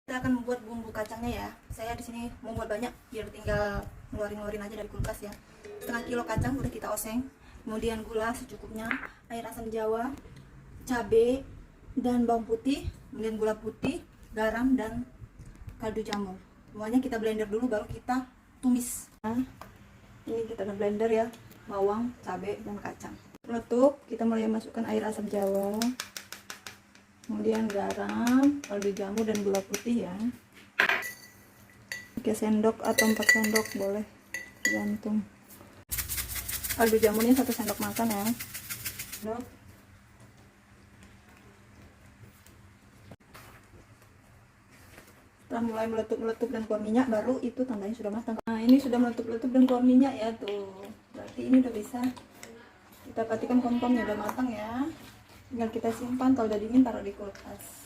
Kita akan membuat bumbu kacangnya ya. Saya di sini membuat banyak biar tinggal ngeluarin aja dari kulkas ya. Setengah kilo kacang udah kita oseng, kemudian gula secukupnya, air asam jawa, cabai dan bawang putih, kemudian gula putih, garam dan kaldu jamur. Semuanya kita blender dulu baru kita tumis. Nah, ini kita blender ya, bawang, cabai dan kacang. Meletup, kita mulai masukkan air asam jawa, kemudian garam, kaldu jamur dan gula putih ya. 3 sendok atau 4 sendok boleh, tergantung. Kaldu jamurnya 1 sendok makan ya. Setelah mulai meletup dan keluar minyak, baru itu tandanya sudah matang. Nah, ini sudah meletup dan keluar minyak ya tuh. Berarti ini udah bisa kita perhatikan kompomnya udah matang ya. Tinggal kita simpan, kalau udah dingin taruh di kulkas.